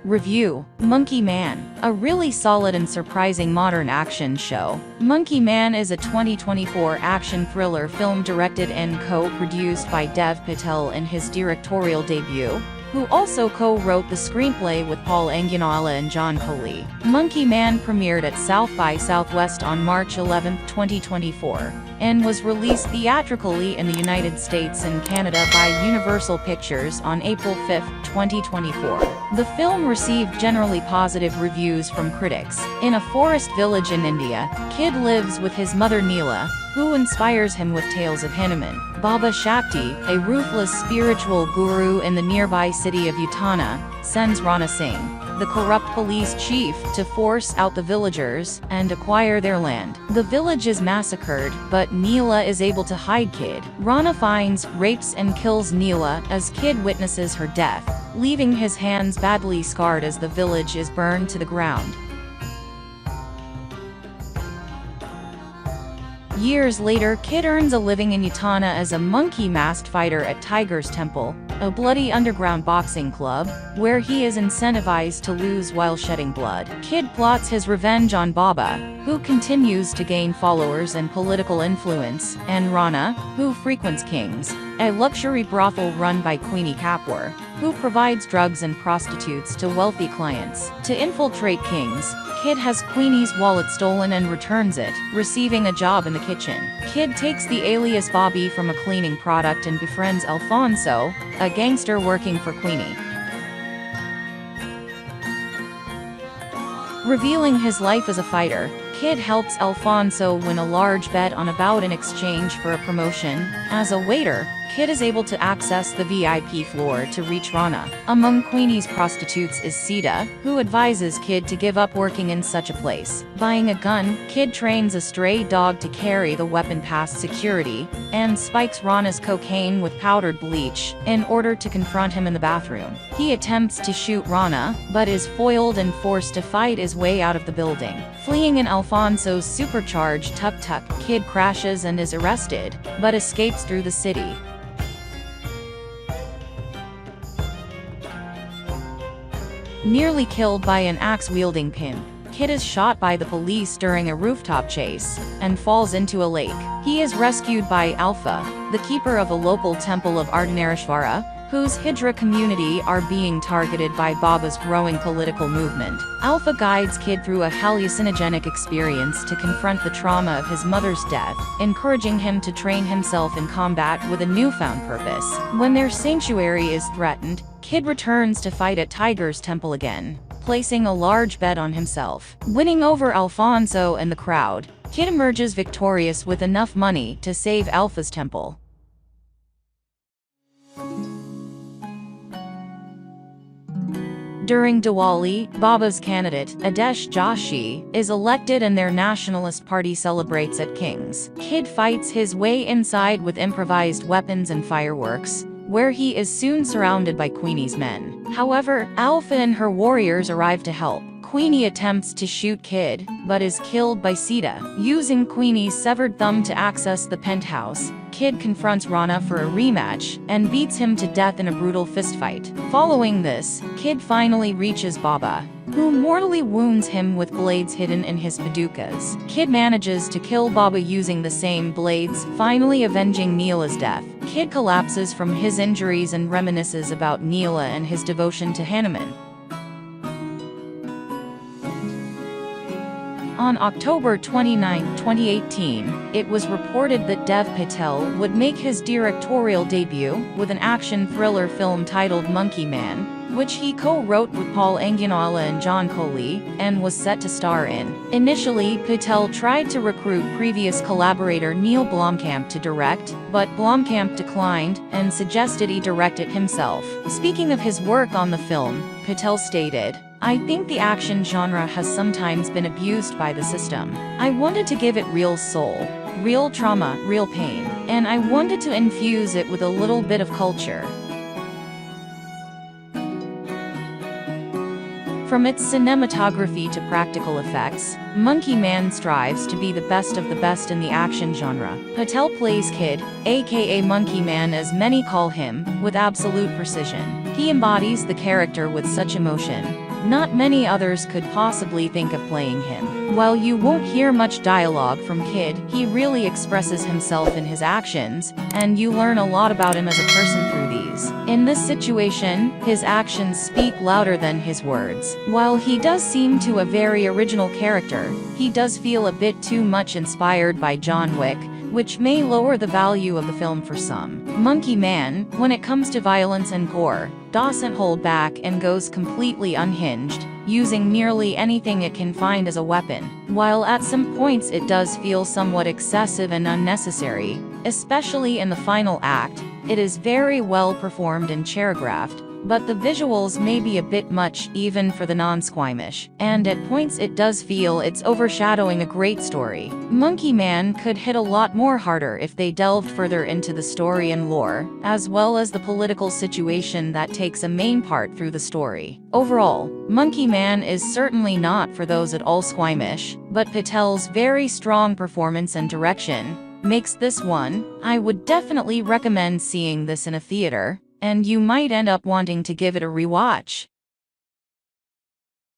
Review: MonkeyMan, a really solid and surprising modern action show. MonkeyMan is a 2024 action thriller film directed and co-produced by Dev Patel in his directorial debut, who also co-wrote the screenplay with Angunawela and Collee. MonkeyMan premiered at South by Southwest on March 11, 2024, and was released theatrically in the United States and Canada by Universal Pictures on April 5, 2024. The film received generally positive reviews from critics. In a forest village in India, Kid lives with his mother Neela, who inspires him with tales of Hanuman. Baba Shakti, a ruthless spiritual guru in the nearby city of Utana, sends Rana Singh, the corrupt police chief, to force out the villagers and acquire their land. The village is massacred, but Neela is able to hide Kid. Rana finds, rapes and kills Neela as Kid witnesses her death, leaving his hands badly scarred as the village is burned to the ground. Years later, Kid earns a living in Utana as a monkey-masked fighter at Tiger's Temple, a bloody underground boxing club, where he is incentivized to lose while shedding blood. Kid plots his revenge on Baba, who continues to gain followers and political influence, and Rana, who frequents King's, a luxury brothel run by Queenie Kapoor, who provides drugs and prostitutes to wealthy clients. To infiltrate King's, Kid has Queenie's wallet stolen and returns it, receiving a job in the kitchen. Kid takes the alias Bobby from a cleaning product and befriends Alfonso, a gangster working for Queenie. Revealing his life as a fighter, Kid helps Alfonso win a large bet on a bout in exchange for a promotion. As a waiter, Kid is able to access the VIP floor to reach Rana. Among Queenie's prostitutes is Sita, who advises Kid to give up working in such a place. Buying a gun, Kid trains a stray dog to carry the weapon past security, and spikes Rana's cocaine with powdered bleach, in order to confront him in the bathroom. He attempts to shoot Rana, but is foiled and forced to fight his way out of the building. Fleeing in Alfonso's supercharged tuk-tuk, Kid crashes and is arrested, but escapes through the city. Nearly killed by an axe-wielding pimp, Kid is shot by the police during a rooftop chase, and falls into a lake. He is rescued by Alpha, the keeper of a local temple of Ardhanarishvara, whose Hijra community are being targeted by Baba's growing political movement. Alpha guides Kid through a hallucinogenic experience to confront the trauma of his mother's death, encouraging him to train himself in combat with a newfound purpose. When their sanctuary is threatened, Kid returns to fight at Tiger's Temple again, placing a large bet on himself. Winning over Alfonso and the crowd, Kid emerges victorious with enough money to save Alpha's temple. During Diwali, Baba's candidate, Adesh Joshi, is elected and their nationalist party celebrates at King's. Kid fights his way inside with improvised weapons and fireworks, where he is soon surrounded by Queenie's men. However, Alpha and her warriors arrive to help. Queenie attempts to shoot Kid, but is killed by Sita. Using Queenie's severed thumb to access the penthouse, Kid confronts Rana for a rematch, and beats him to death in a brutal fistfight. Following this, Kid finally reaches Baba, who mortally wounds him with blades hidden in his padukas. Kid manages to kill Baba using the same blades, finally avenging Neela's death. Kid collapses from his injuries and reminisces about Neela and his devotion to Hanuman. On October 29, 2018, it was reported that Dev Patel would make his directorial debut with an action thriller film titled MonkeyMan, which he co-wrote with Angunawela and Collee, and was set to star in. Initially, Patel tried to recruit previous collaborator Neil Blomkamp to direct, but Blomkamp declined, and suggested he direct it himself. Speaking of his work on the film, Patel stated, "I think the action genre has sometimes been abused by the system. I wanted to give it real soul, real trauma, real pain, and I wanted to infuse it with a little bit of culture." From its cinematography to practical effects, MonkeyMan strives to be the best of the best in the action genre. Patel plays Kid, aka MonkeyMan as many call him, with absolute precision. He embodies the character with such emotion, Not many others could possibly think of playing him. While you won't hear much dialogue from Kid, he really expresses himself in his actions, and you learn a lot about him as a person through these. In this situation, his actions speak louder than his words. While he does seem to a very original character, he does feel a bit too much inspired by John Wick, which may lower the value of the film for some. MonkeyMan, when it comes to violence and gore, doesn't hold back and goes completely unhinged, using nearly anything it can find as a weapon. While at some points it does feel somewhat excessive and unnecessary, especially in the final act, it is very well performed and choreographed, but the visuals may be a bit much even for the non-squeamish, and at points it does feel it's overshadowing a great story. MonkeyMan could hit a lot more harder if they delved further into the story and lore, as well as the political situation that takes a main part through the story. Overall, MonkeyMan is certainly not for those at all squeamish, but Patel's very strong performance and direction makes this one. I would definitely recommend seeing this in a theater, and you might end up wanting to give it a rewatch.